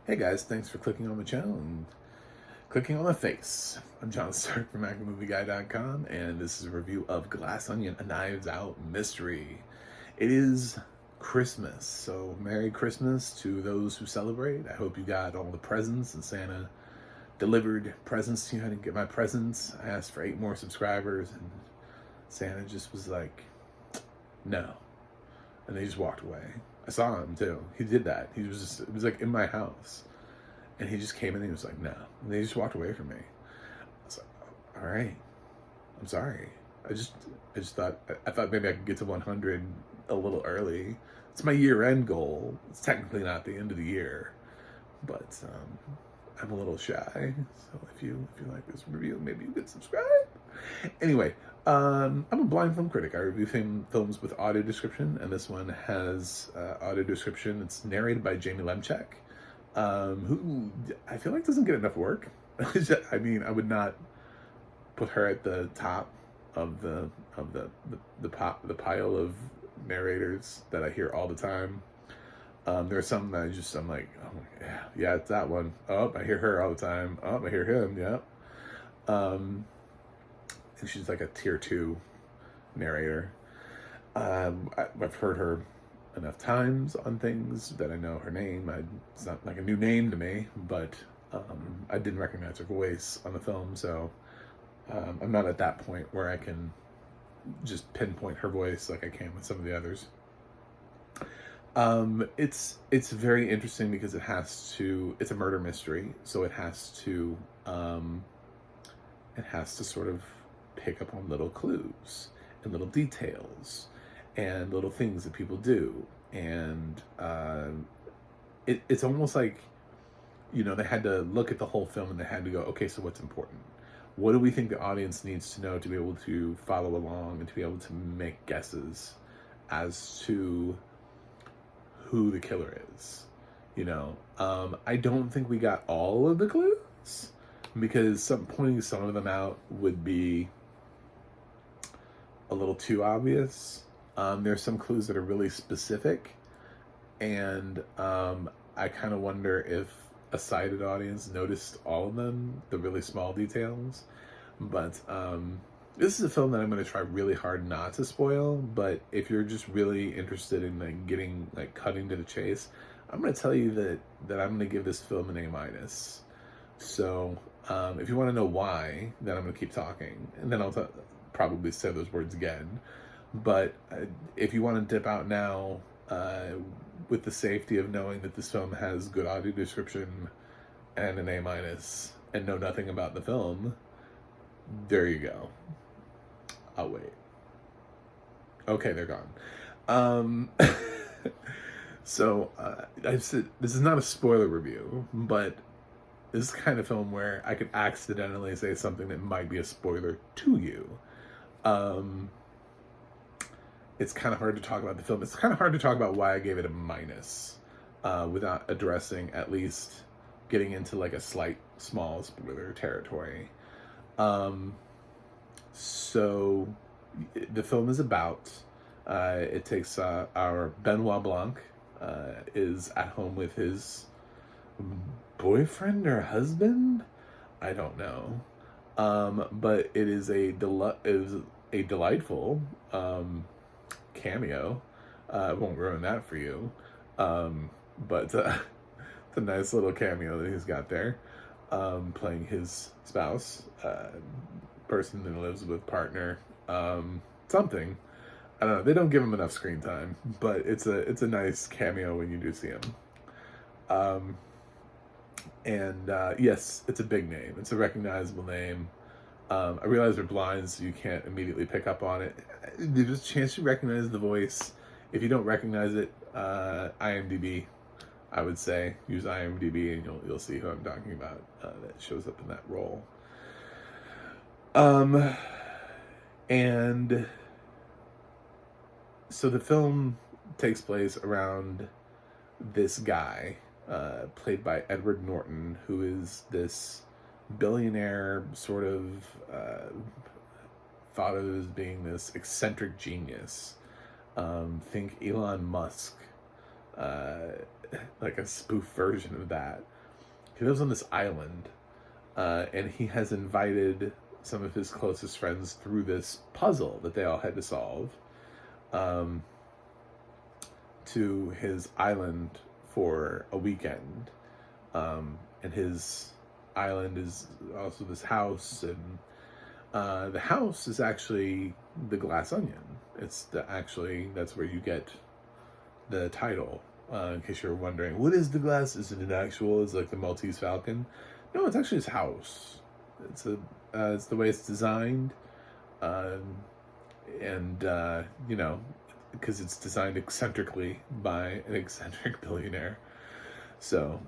Hey guys, thanks for clicking on the channel and clicking on the face. I'm John Stark from MacMovieGuy.com, and this is a review of Glass Onion, a Knives Out mystery. It is Christmas, so Merry Christmas to those who celebrate. I hope you got all the presents and Santa delivered presents to you. I didn't get my presents. I asked for 8 more subscribers, and Santa just was like, no. And they just walked away. I saw him too. He did that. It was like in my house. And he just came in and he was like, no. And they just walked away from me. I was like, all right, I'm sorry. I just thought, I thought maybe I could get to 100 a little early. It's my year-end goal. It's technically not the end of the year, but I'm a little shy. So if you like this review, maybe you could subscribe. Anyway, I'm a blind film critic. I review films with audio description, and this one has audio description. It's narrated by Jamie Lemcheck, who I feel like doesn't get enough work. I mean, I would not put her at the top of the pile of narrators that I hear all the time. There are some that I'm like, oh yeah, it's that one. Oh, I hear her all the time. Oh, I hear him. Yeah. And she's like a tier 2 narrator. I've heard her enough times on things that I know her name. It's not like a new name to me, but I didn't recognize her voice on the film, so I'm not at that point where I can just pinpoint her voice like I can with some of the others. It's very interesting because it's a murder mystery, so it has to sort of pick up on little clues and little details and little things that people do, and it's almost like, you know, they had to look at the whole film and they had to go, okay, so what's important? What do we think the audience needs to know to be able to follow along and to be able to make guesses as to who the killer is? You know, I don't think we got all of the clues, because pointing some of them out would be a little too obvious. There's some clues that are really specific, and I kind of wonder if a sighted audience noticed all of them, the really small details. But this is a film that I'm going to try really hard not to spoil, but if you're just really interested in cutting to the chase, I'm going to tell you that I'm going to give this film an A-. So if you want to know why, then I'm going to keep talking, and then I'll probably say those words again. But if you want to dip out now, with the safety of knowing that this film has good audio description and an A- and know nothing about the film, there you go. I'll wait. Okay, they're gone. So I said this is not a spoiler review, but this is the kind of film where I could accidentally say something that might be a spoiler to you. It's kind of hard to talk about the film. It's kind of hard to talk about why I gave it a - without addressing, at least getting into like a small spoiler territory. So the film is about, it takes our Benoit Blanc is at home with his boyfriend or husband, I don't know, but it is a delightful cameo. I won't ruin that for you, but it's a nice little cameo that he's got there, playing his spouse, person that lives with, partner, something. I don't know. They don't give him enough screen time, but it's a nice cameo when you do see him. And yes, it's a big name. It's a recognizable name. I realize they're blind, so you can't immediately pick up on it. There's a chance you recognize the voice. If you don't recognize it, IMDb, I would say. Use IMDb and you'll see who I'm talking about, that shows up in that role. And so the film takes place around this guy, played by Edward Norton, who is this billionaire, sort of thought of as being this eccentric genius. Think Elon Musk, like a spoof version of that. he lives on this island, and he has invited some of his closest friends through this puzzle that they all had to solve, um, to his island for a weekend. And his island is also this house, and the house is actually the Glass Onion. That's where you get the title. In case you're wondering, what is the glass? Is it an actual? Is it like the Maltese Falcon? No, it's actually his house. It's the way it's designed, and because it's designed eccentrically by an eccentric billionaire. So,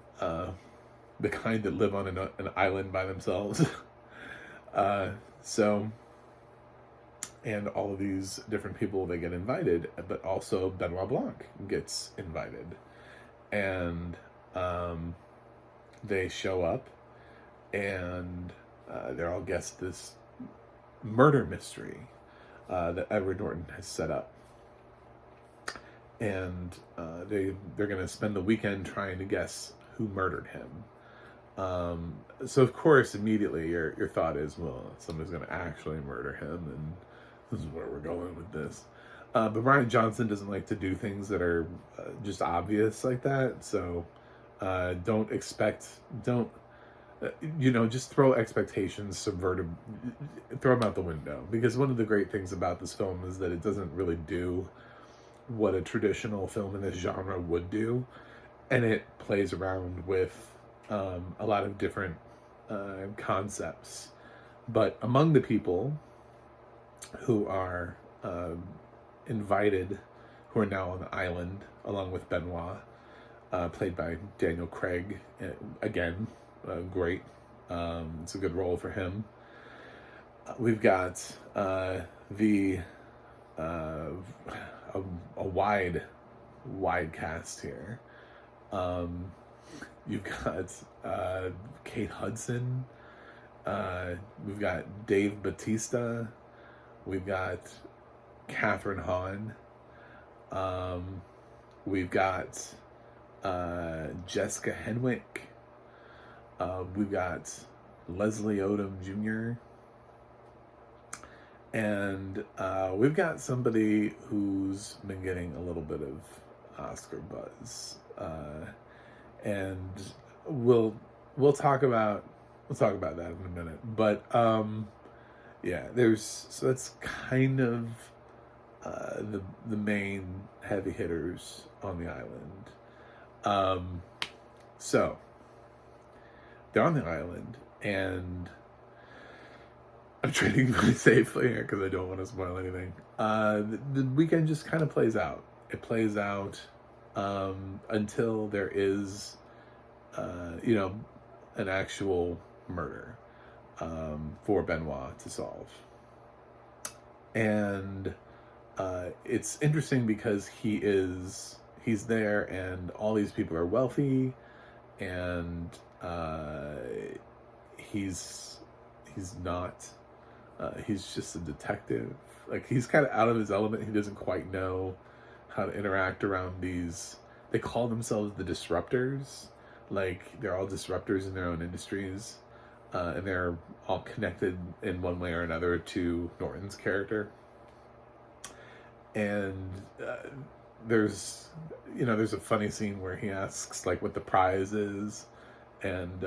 the kind that live on an island by themselves. So, and all of these different people, they get invited, but also Benoit Blanc gets invited. And they show up, and they're all guests this murder mystery that Edward Norton has set up. And they're going to spend the weekend trying to guess who murdered him. So of course, immediately your thought is, well, somebody's going to actually murder him, and this is where we're going with this. But Rian Johnson doesn't like to do things that are just obvious like that. So just throw expectations, throw them out the window. Because one of the great things about this film is that it doesn't really do what a traditional film in this genre would do, and it plays around with a lot of different concepts. But among the people who are invited, who are now on the island, along with Benoit, played by Daniel Craig, again, great. It's a good role for him. We've got a wide cast here. You've got Kate Hudson. We've got Dave Bautista. We've got Catherine Hahn. We've got Jessica Henwick. We've got Leslie Odom Jr. And we've got somebody who's been getting a little bit of Oscar buzz, and we'll talk about that in a minute. But so that's kind of the main heavy hitters on the island. So they're on the island, and I'm trading my safely here because I don't want to spoil anything. The weekend just kind of plays out. It plays out until there is, an actual murder for Benoit to solve. And it's interesting because he's there, and all these people are wealthy, and he's not. He's just a detective. Like, he's kind of out of his element. He doesn't quite know how to interact around these. They call themselves the disruptors. Like, they're all disruptors in their own industries. And they're all connected in one way or another to Norton's character. And there's a funny scene where he asks, like, what the prize is. And,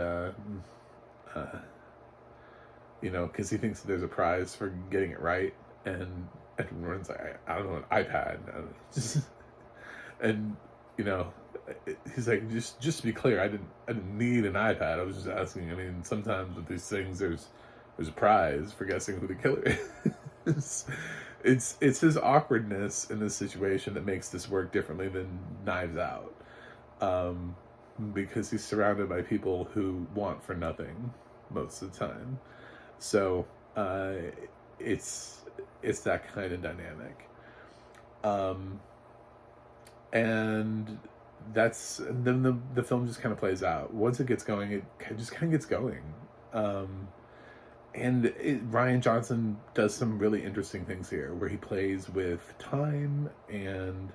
because he thinks that there's a prize for getting it right. And Norton's like, I don't know, an iPad. And, he's like, just to be clear, I didn't need an iPad. I was just asking. I mean, sometimes with these things, there's a prize for guessing who the killer is. It's his awkwardness in this situation that makes this work differently than Knives Out, because he's surrounded by people who want for nothing most of the time. So it's that kind of dynamic, and then the film just kind of plays out. Once it gets going, it just kind of gets going. And Rian Johnson does some really interesting things here, where he plays with time and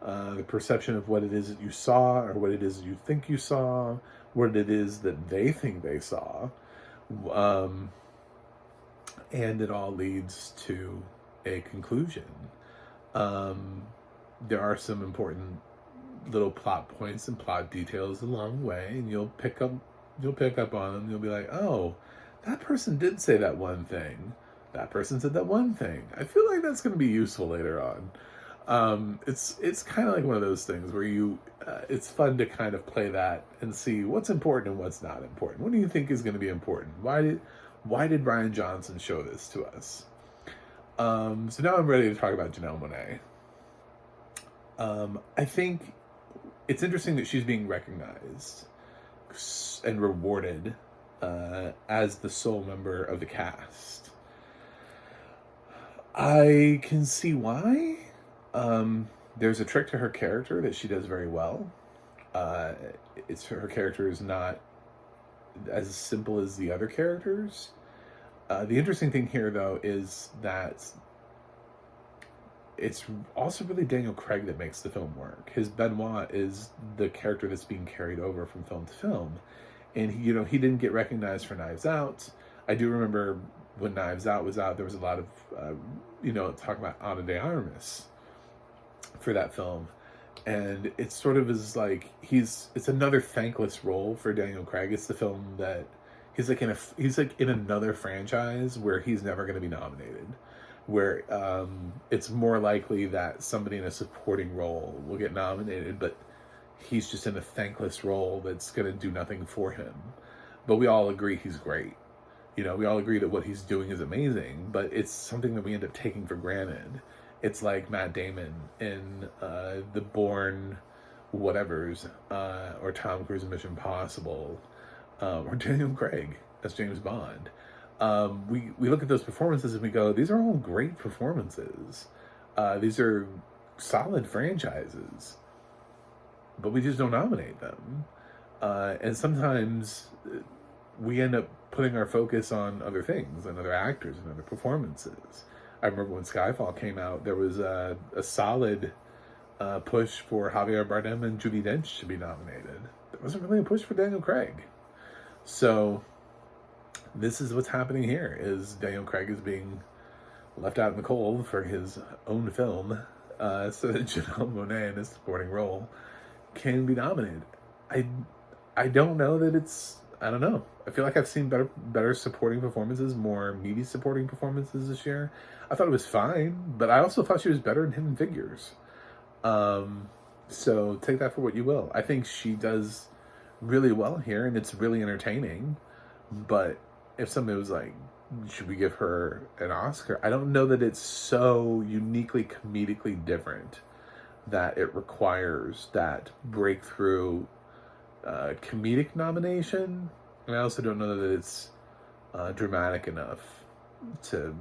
the perception of what it is that you saw, or what it is that you think you saw, what it is that they think they saw. And it all leads to a conclusion. There are some important little plot points and plot details along the way, and you'll pick up on them. You'll be like, oh, that person did say that one thing. That person said that one thing. I feel like that's going to be useful later on. It's kind of like one of those things where it's fun to kind of play that and see what's important and what's not important. What do you think is going to be important? Why did Rian Johnson show this to us? So now I'm ready to talk about Janelle Monáe. I think it's interesting that she's being recognized and rewarded as the sole member of the cast. I can see why. There's a trick to her character that she does very well. Her character is not as simple as the other characters. The interesting thing here, though, is that it's also really Daniel Craig that makes the film work. His Benoit is the character that's being carried over from film to film. And, he didn't get recognized for Knives Out. I do remember when Knives Out was out, there was a lot of, talk about Ana de Armas for that film. And it sort of is like, it's another thankless role for Daniel Craig. It's the film that he's like in another franchise where he's never going to be nominated, where it's more likely that somebody in a supporting role will get nominated, but he's just in a thankless role that's going to do nothing for him. But we all agree he's great. We all agree that what he's doing is amazing, but it's something that we end up taking for granted. It's like Matt Damon in the Bourne whatevers, or Tom Cruise in Mission Impossible, or Daniel Craig as James Bond. We look at those performances and we go, these are all great performances. These are solid franchises, but we just don't nominate them. And sometimes we end up putting our focus on other things, and other actors and other performances. I remember when Skyfall came out, there was a solid push for Javier Bardem and Judi Dench to be nominated. There wasn't really a push for Daniel Craig. So this is what's happening here, is Daniel Craig is being left out in the cold for his own film, so that Janelle Monáe in a supporting role can be nominated. I don't know that I don't know. I feel like I've seen better supporting performances, more meaty supporting performances this year. I thought it was fine, but I also thought she was better in Hidden Figures. So take that for what you will. I think she does really well here, and it's really entertaining. But if somebody was like, should we give her an Oscar? I don't know that it's so uniquely comedically different that it requires that breakthrough comedic nomination. And I also don't know that it's dramatic enough to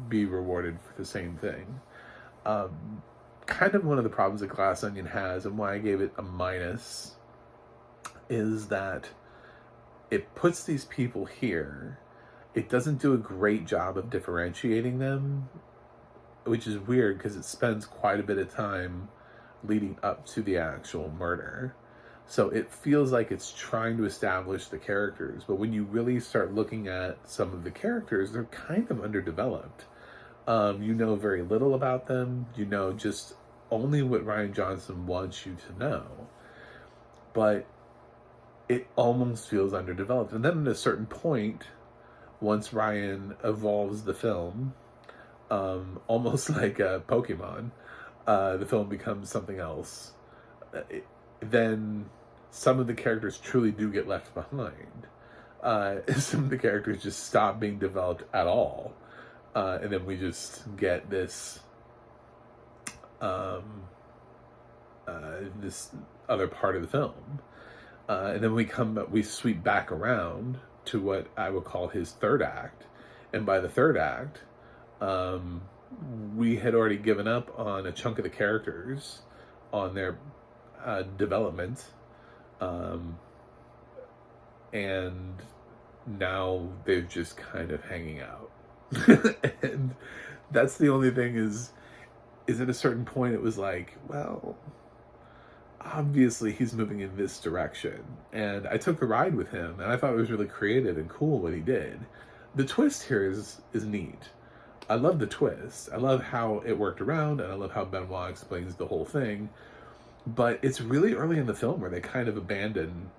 be rewarded for the same thing. Kind of one of the problems that Glass Onion has, and why I gave it a minus, is that it puts these people here. It doesn't do a great job of differentiating them, which is weird because it spends quite a bit of time leading up to the actual murder. So it feels like it's trying to establish the characters, but when you really start looking at some of the characters, they're kind of underdeveloped. You know very little about them. You know just only what Rian Johnson wants you to know. But it almost feels underdeveloped. And then at a certain point, once Rian evolves the film, almost like a Pokemon, the film becomes something else. Then some of the characters truly do get left behind. Some of the characters just stop being developed at all. And then we just get this this other part of the film. And then we sweep back around to what I would call his third act. And by the third act, we had already given up on a chunk of the characters, on their development, and now they're just kind of hanging out. And that's the only thing is at a certain point it was like, well, obviously he's moving in this direction. And I took a ride with him, and I thought it was really creative and cool what he did. The twist here is neat. I love the twist. I love how it worked around, and I love how Benoit explains the whole thing. But it's really early in the film where they kind of abandon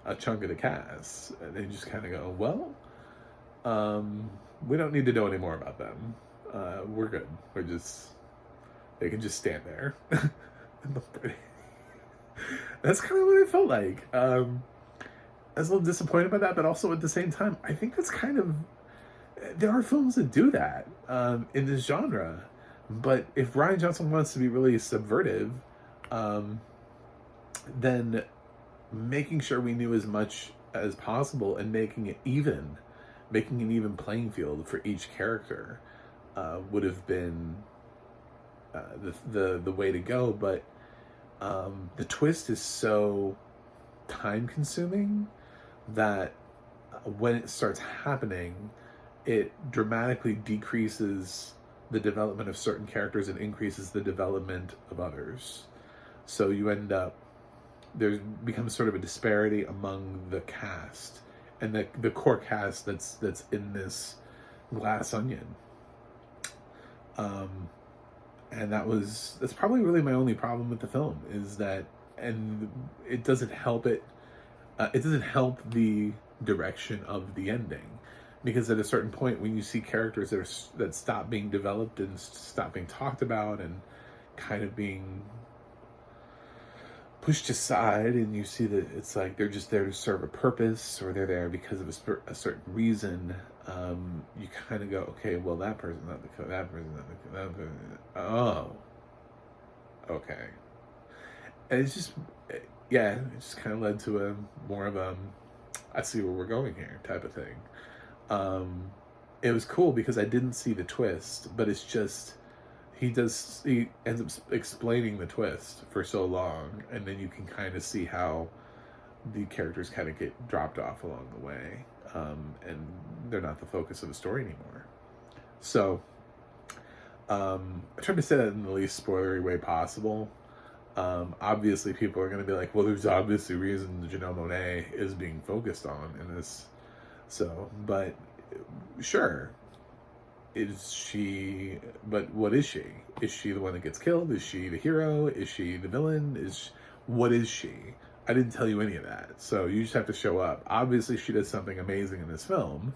a chunk of the cast. And they just kind of go, well, we don't need to know any more about them. We're good. They can just stand there. That's kind of what I felt like. I was a little disappointed by that, but also at the same time, I think that's kind of, there are films that do that in this genre. But if Rian Johnson wants to be really subversive, then making sure we knew as much as possible and making an even playing field for each character would have been the way to go. But the twist is so time consuming that when it starts happening, it dramatically decreases the development of certain characters and increases the development of others. So you end up, there becomes sort of a disparity among the cast and the core cast that's in this Glass Onion. And that's probably really my only problem with the film, is that, and it doesn't help it doesn't help the direction of the ending, because at a certain point when you see characters that stop being developed and stop being talked about and kind of being pushed aside, and you see that it's like they're just there to serve a purpose, or they're there because of a certain reason, you kind of go, okay, well, that person, not that person, that person, oh, okay. And it's just, yeah, it just kind of led to a more of a, I see where we're going here type of thing. It was cool because I didn't see the twist, but it's just, he ends up explaining the twist for so long, and then you can kind of see how the characters kind of get dropped off along the way, and they're not the focus of the story anymore. So I tried to say that in the least spoilery way possible. Obviously people are going to be like, well, there's obviously reason Janelle Monáe is being focused on in this. So, but sure, but what is she? Is she the one that gets killed? Is she the hero? Is she the villain? What is she? I didn't tell you any of that. So you just have to show up. Obviously she does something amazing in this film,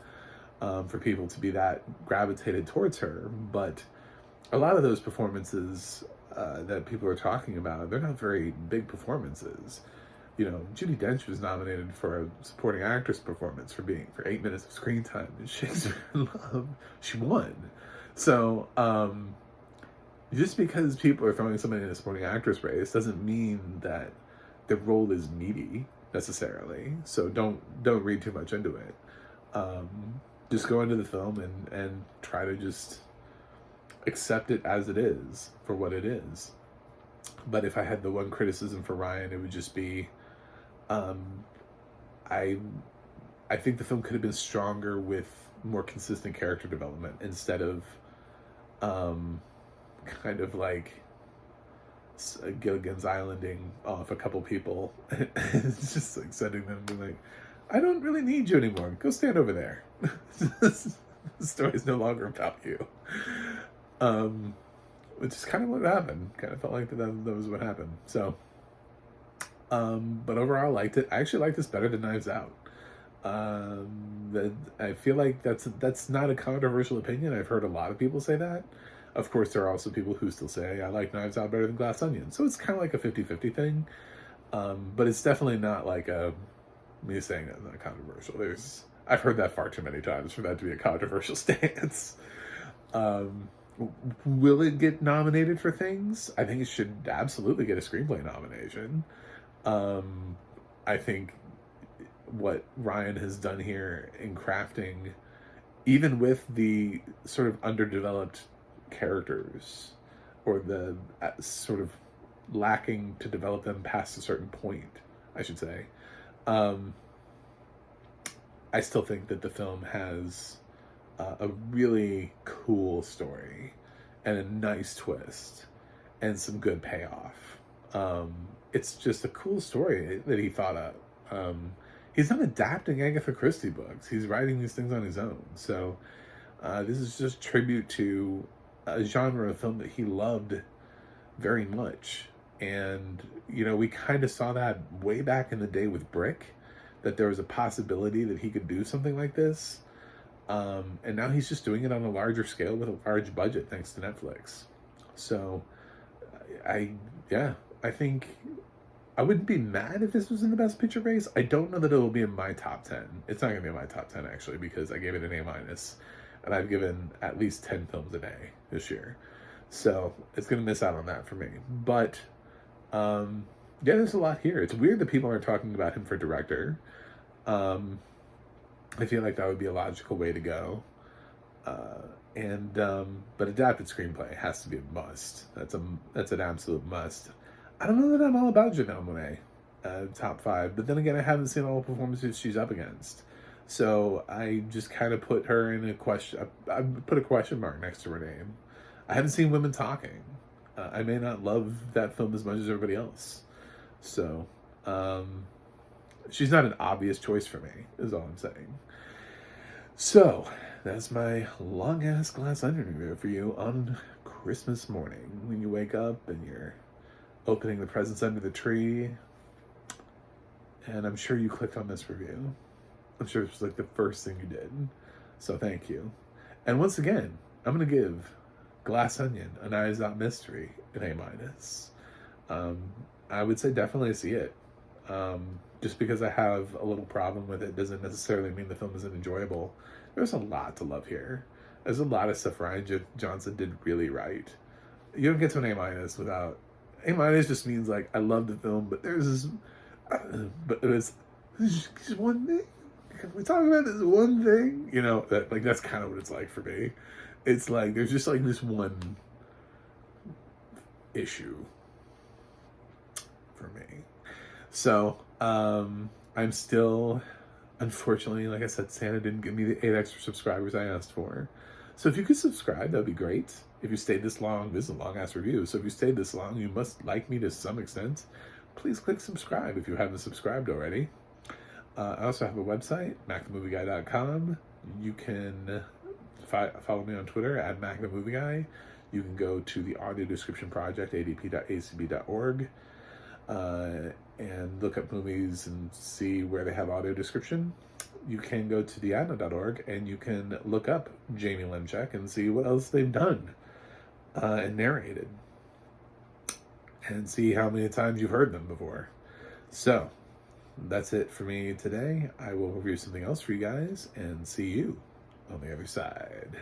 for people to be that gravitated towards her. But a lot of those performances that people are talking about, they're not very big performances. You know, Judi Dench was nominated for a supporting actress performance for 8 minutes of screen time in Shakespeare in Love. She won. So, just because people are throwing somebody in a supporting actress race doesn't mean that the role is meaty necessarily. So don't read too much into it. Just go into the film and try to just accept it as it is for what it is. But if I had the one criticism for Rian, it would just be, I think the film could have been stronger with more consistent character development instead of kind of like Gilligan's Islanding off a couple people. It's just like sending them to like, I don't really need you anymore. Go stand over there. The story's no longer about you. Which is kind of what happened. Kind of felt like that was what happened. So, but overall, I liked it. I actually like this better than Knives Out. I feel like that's not a controversial opinion. I've heard a lot of people say that. Of course, there are also people who still say, I like Knives Out better than Glass Onion. So it's kind of like a 50-50 thing. But it's definitely not like me saying that's not controversial. I've heard that far too many times for that to be a controversial stance. Will it get nominated for things? I think it should absolutely get a screenplay nomination. I think what Rian has done here in crafting, even with the sort of underdeveloped characters, or the sort of lacking to develop them past a certain point, I should say, I still think that the film has a really cool story and a nice twist and some good payoff. it's just a cool story that he thought up. He's not adapting Agatha Christie books. He's writing these things on his own. So this is just tribute to a genre of film that he loved very much. And, you know, we kind of saw that way back in the day with Brick, that there was a possibility that he could do something like this. And now he's just doing it on a larger scale with a large budget thanks to Netflix. So I think I wouldn't be mad if this was in the Best Picture race. I don't know that it'll be in my top 10. It's not going to be in my top 10, actually, because I gave it an A-. And I've given at least 10 films an A this year. So it's going to miss out on that for me. But, yeah, there's a lot here. It's weird that people aren't talking about him for director. I feel like that would be a logical way to go. But adapted screenplay has to be a must. That's an absolute must. I don't know that I'm all about Janelle Monáe, top 5, but then again, I haven't seen all the performances she's up against. So I just kind of put her in a question. I put a question mark next to her name. I haven't seen Women Talking. I may not love that film as much as everybody else. So she's not an obvious choice for me, is all I'm saying. So that's my long-ass Glass Onion review for you on Christmas morning. When you wake up and you're opening the presents under the tree. And I'm sure you clicked on this review. I'm sure it was like the first thing you did. So thank you. And once again, I'm going to give Glass Onion, An Eyes Out Mystery, an A-. I would say definitely see it. Just because I have a little problem with it doesn't necessarily mean the film isn't enjoyable. There's a lot to love here. There's a lot of stuff Rian Johnson did really right. You don't get to an A- without... A- just means like, I love the film, but there's this... but there's just one thing. Can we talk about this one thing? You know, that's kind of what it's like for me. It's like, there's just like this one issue for me. So, I'm still, unfortunately, like I said, Santa didn't give me the 8 extra subscribers I asked for. So if you could subscribe, that'd be great. If you stayed this long, this is a long-ass review, so if you stayed this long, you must like me to some extent. Please click subscribe if you haven't subscribed already. I also have a website, macthemovieguy.com. You can follow me on Twitter at macthemovieguy. You can go to the audio description project, adp.acb.org, and look up movies and see where they have audio description. You can go to theadno.org and you can look up Jamie Lemcheck and see what else they've done and narrated, and see how many times you've heard them before. So that's it for me today. I will review something else for you guys and see you on the other side.